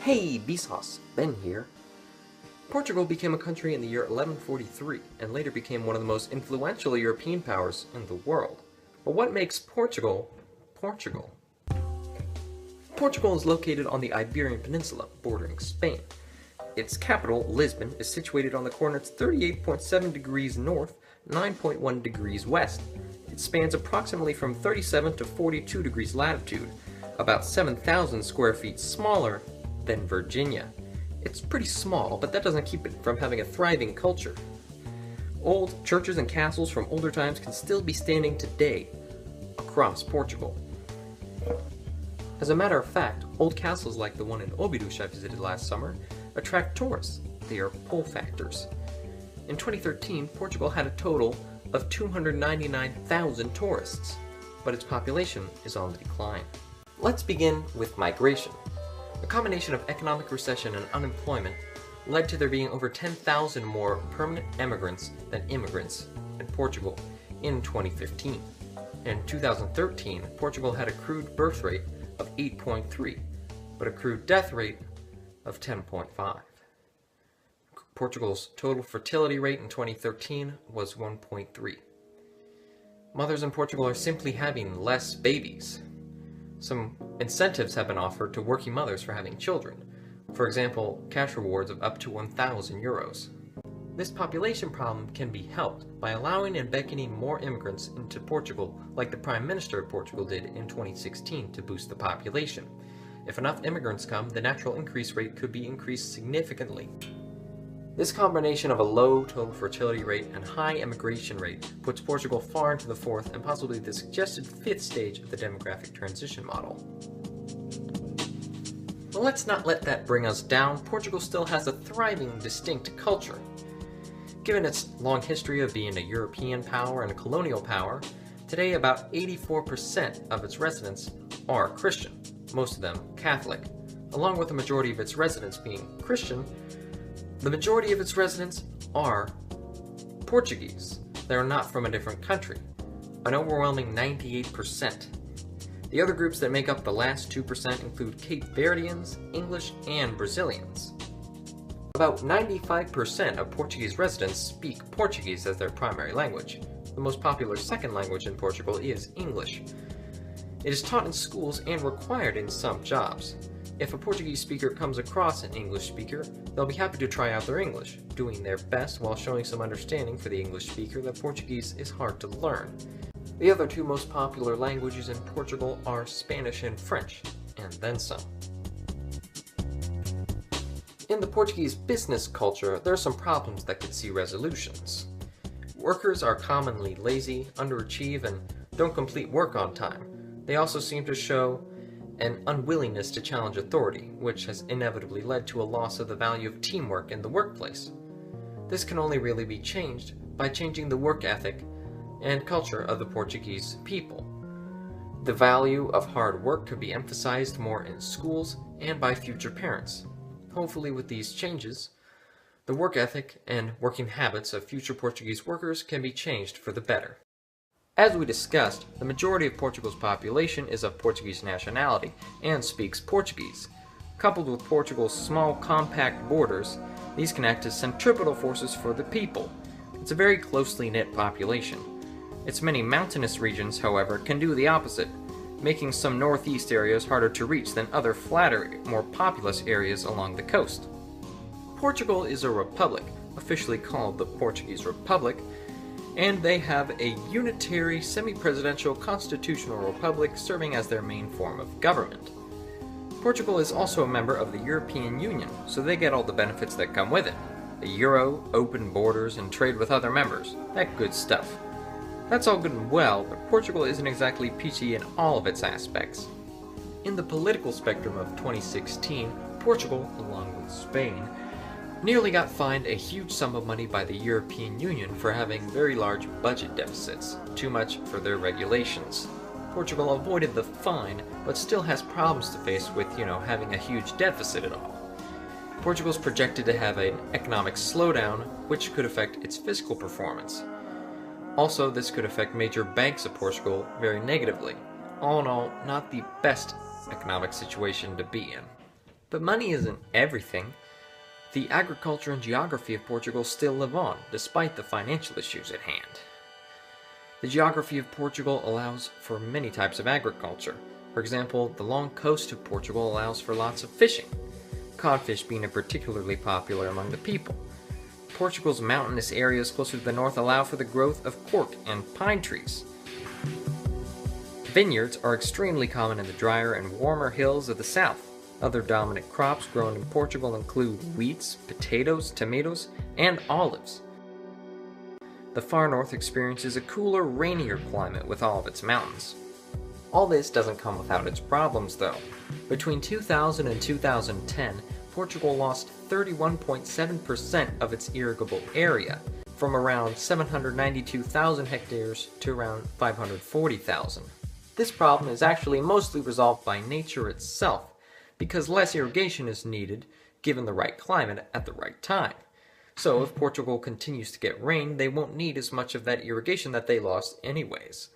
Hey, Vsauce, Ben here. Portugal became a country in the year 1143 and later became one of the most influential European powers in the world. But what makes Portugal, Portugal? Portugal is located on the Iberian Peninsula, bordering Spain. Its capital, Lisbon, is situated on the coordinates 38.7 degrees north, 9.1 degrees west. It spans approximately from 37 to 42 degrees latitude, about 7,000 square feet smaller than Virginia. It's pretty small, but that doesn't keep it from having a thriving culture. Old churches and castles from older times can still be standing today across Portugal. As a matter of fact, old castles like the one in Óbidos I visited last summer attract tourists. They are pull factors. In 2013, Portugal had a total of 299,000 tourists, but its population is on the decline. Let's begin with migration. A combination of economic recession and unemployment led to there being over 10,000 more permanent immigrants than immigrants in Portugal in 2015. In 2013, Portugal had a crude birth rate of 8.3, but a crude death rate of 10.5. Portugal's total fertility rate in 2013 was 1.3. Mothers in Portugal are simply having less babies. Some incentives have been offered to working mothers for having children. For example, cash rewards of up to 1,000 euros. This population problem can be helped by allowing and beckoning more immigrants into Portugal, like the Prime Minister of Portugal did in 2016 to boost the population. If enough immigrants come, the natural increase rate could be increased significantly. This combination of a low total fertility rate and high immigration rate puts Portugal far into the fourth and possibly the suggested fifth stage of the demographic transition model. But let's not let that bring us down. Portugal still has a thriving, distinct culture. Given its long history of being a European power and a colonial power, today about 84% of its residents are Christian, most of them Catholic. Along with the majority of its residents being Christian, the majority of its residents are Portuguese. They are not from a different country, an overwhelming 98%. The other groups that make up the last 2% include Cape Verdeans, English, and Brazilians. About 95% of Portuguese residents speak Portuguese as their primary language. The most popular second language in Portugal is English. It is taught in schools and required in some jobs. If a Portuguese speaker comes across an English speaker, they'll be happy to try out their English, doing their best while showing some understanding for the English speaker that Portuguese is hard to learn. The other two most popular languages in Portugal are Spanish and French, and then some. In the Portuguese business culture, there are some problems that could see resolutions. Workers are commonly lazy, underachieve, and don't complete work on time. They also seem to show an unwillingness to challenge authority, which has inevitably led to a loss of the value of teamwork in the workplace. This can only really be changed by changing the work ethic and culture of the Portuguese people. The value of hard work could be emphasized more in schools and by future parents. Hopefully with these changes, the work ethic and working habits of future Portuguese workers can be changed for the better. As we discussed, the majority of Portugal's population is of Portuguese nationality and speaks Portuguese. Coupled with Portugal's small, compact borders, these can act as centripetal forces for the people. It's a very closely knit population. Its many mountainous regions, however, can do the opposite, making some northeast areas harder to reach than other flatter, more populous areas along the coast. Portugal is a republic, officially called the Portuguese Republic, and they have a unitary, semi-presidential constitutional republic serving as their main form of government. Portugal is also a member of the European Union, so they get all the benefits that come with it. The euro, open borders, and trade with other members. That good stuff. That's all good and well, but Portugal isn't exactly peachy in all of its aspects. In the political spectrum of 2016, Portugal, along with Spain, nearly got fined a huge sum of money by the European Union for having very large budget deficits, too much for their regulations. Portugal avoided the fine, but still has problems to face with, having a huge deficit at all. Portugal's projected to have an economic slowdown, which could affect its fiscal performance. Also, this could affect major banks of Portugal very negatively. All in all, not the best economic situation to be in. But money isn't everything. The agriculture and geography of Portugal still live on, despite the financial issues at hand. The geography of Portugal allows for many types of agriculture. For example, the long coast of Portugal allows for lots of fishing, codfish being particularly popular among the people. Portugal's mountainous areas closer to the north allow for the growth of cork and pine trees. Vineyards are extremely common in the drier and warmer hills of the south. Other dominant crops grown in Portugal include wheats, potatoes, tomatoes, and olives. The far north experiences a cooler, rainier climate with all of its mountains. All this doesn't come without its problems, though. Between 2000 and 2010, Portugal lost 31.7% of its irrigable area, from around 792,000 hectares to around 540,000. This problem is actually mostly resolved by nature itself, because less irrigation is needed given the right climate at the right time. So if Portugal continues to get rain, they won't need as much of that irrigation that they lost anyways.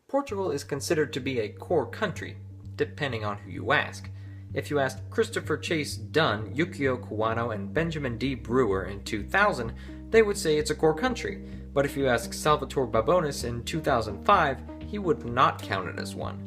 Portugal is considered to be a core country, depending on who you ask. If you asked Christopher Chase Dunn, Yukio Kuwano, and Benjamin D. Brewer in 2000, they would say it's a core country. But if you ask Salvatore Babones in 2005, he would not count it as one.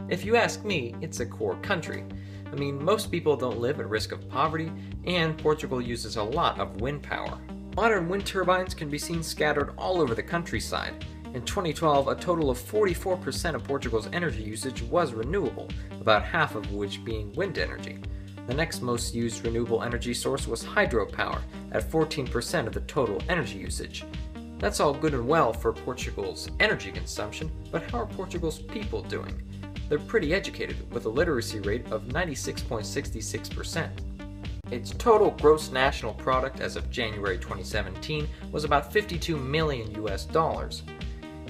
If you ask me, it's a core country. I mean, most people don't live at risk of poverty, and Portugal uses a lot of wind power. Modern wind turbines can be seen scattered all over the countryside. In 2012, a total of 44% of Portugal's energy usage was renewable, about half of which being wind energy. The next most used renewable energy source was hydropower, at 14% of the total energy usage. That's all good and well for Portugal's energy consumption, but how are Portugal's people doing? They're pretty educated, with a literacy rate of 96.66%. Its total gross national product as of January 2017 was about $52 million.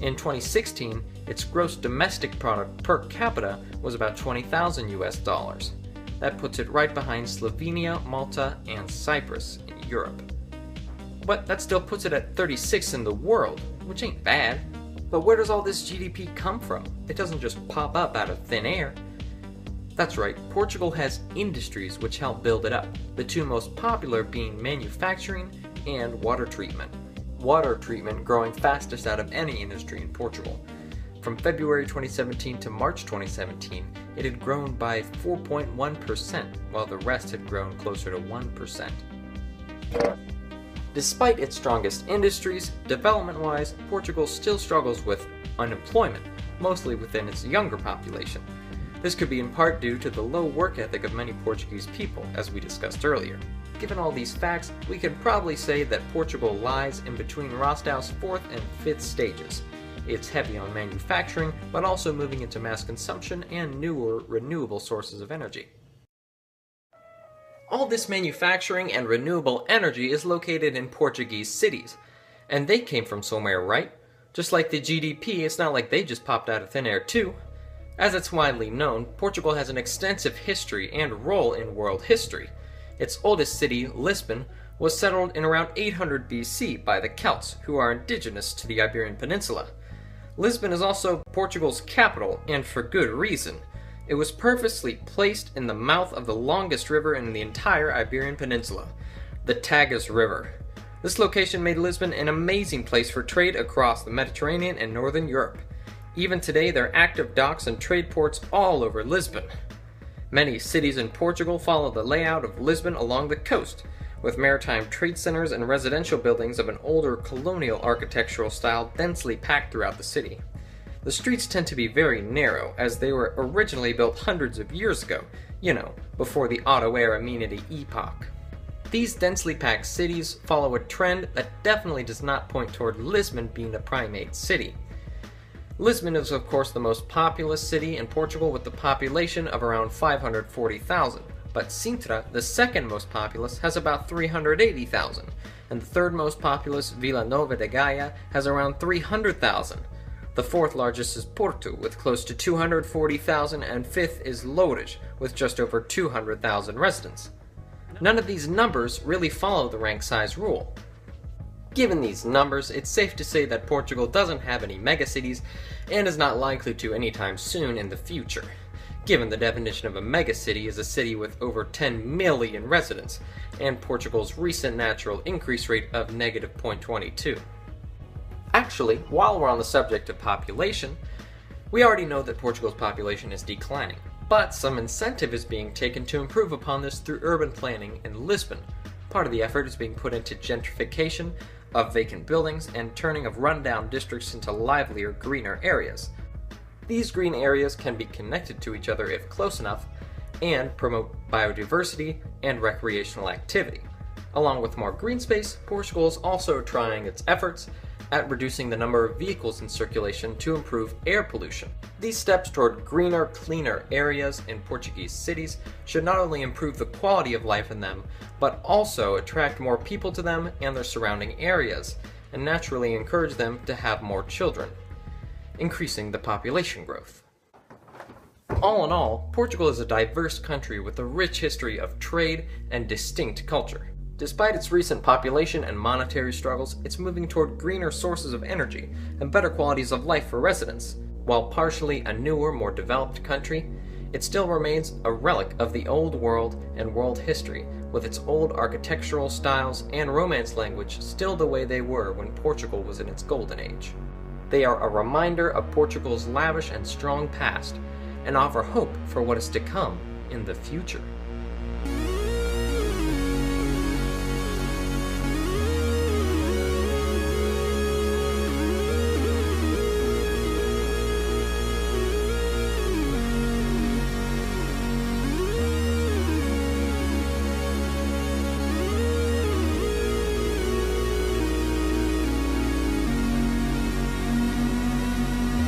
In 2016, its gross domestic product per capita was about $20,000. That puts it right behind Slovenia, Malta, and Cyprus in Europe. But that still puts it at 36th in the world, which ain't bad. But where does all this GDP come from? It doesn't just pop up out of thin air. That's right, Portugal has industries which help build it up, the two most popular being manufacturing and water treatment. Water treatment growing fastest out of any industry in Portugal. From February 2017 to March 2017, it had grown by 4.1%, while the rest had grown closer to 1%. Despite its strongest industries, development-wise, Portugal still struggles with unemployment, mostly within its younger population. This could be in part due to the low work ethic of many Portuguese people, as we discussed earlier. Given all these facts, we can probably say that Portugal lies in between Rostow's fourth and fifth stages. It's heavy on manufacturing, but also moving into mass consumption and newer, renewable sources of energy. All this manufacturing and renewable energy is located in Portuguese cities, and they came from somewhere, right? Just like the GDP, it's not like they just popped out of thin air too. As it's widely known, Portugal has an extensive history and role in world history. Its oldest city, Lisbon, was settled in around 800 BC by the Celts, who are indigenous to the Iberian Peninsula. Lisbon is also Portugal's capital, and for good reason. It was purposely placed in the mouth of the longest river in the entire Iberian Peninsula, the Tagus River. This location made Lisbon an amazing place for trade across the Mediterranean and northern Europe. Even today, there are active docks and trade ports all over Lisbon. Many cities in Portugal follow the layout of Lisbon along the coast, with maritime trade centers and residential buildings of an older colonial architectural style densely packed throughout the city. The streets tend to be very narrow, as they were originally built hundreds of years ago, before the auto-era amenity epoch. These densely packed cities follow a trend that definitely does not point toward Lisbon being a primate city. Lisbon is of course the most populous city in Portugal with a population of around 540,000, but Sintra, the second most populous, has about 380,000, and the third most populous, Vila Nova de Gaia, has around 300,000. The fourth largest is Porto, with close to 240,000, and fifth is Loures, with just over 200,000 residents. None of these numbers really follow the rank size rule. Given these numbers, it's safe to say that Portugal doesn't have any megacities, and is not likely to anytime soon in the future. given the definition of a megacity is a city with over 10 million residents, and Portugal's recent natural increase rate of negative 0.22. Actually, while we're on the subject of population, we already know that Portugal's population is declining, but some incentive is being taken to improve upon this through urban planning in Lisbon. Part of the effort is being put into gentrification of vacant buildings and turning of rundown districts into livelier, greener areas. These green areas can be connected to each other if close enough and promote biodiversity and recreational activity. Along with more green space, Portugal is also trying its efforts at reducing the number of vehicles in circulation to improve air pollution. These steps toward greener, cleaner areas in Portuguese cities should not only improve the quality of life in them, but also attract more people to them and their surrounding areas, and naturally encourage them to have more children, increasing the population growth. All in all, Portugal is a diverse country with a rich history of trade and distinct culture. Despite its recent population and monetary struggles, it's moving toward greener sources of energy and better qualities of life for residents. While partially a newer, more developed country, it still remains a relic of the old world and world history, with its old architectural styles and Romance language still the way they were when Portugal was in its golden age. They are a reminder of Portugal's lavish and strong past, and offer hope for what is to come in the future.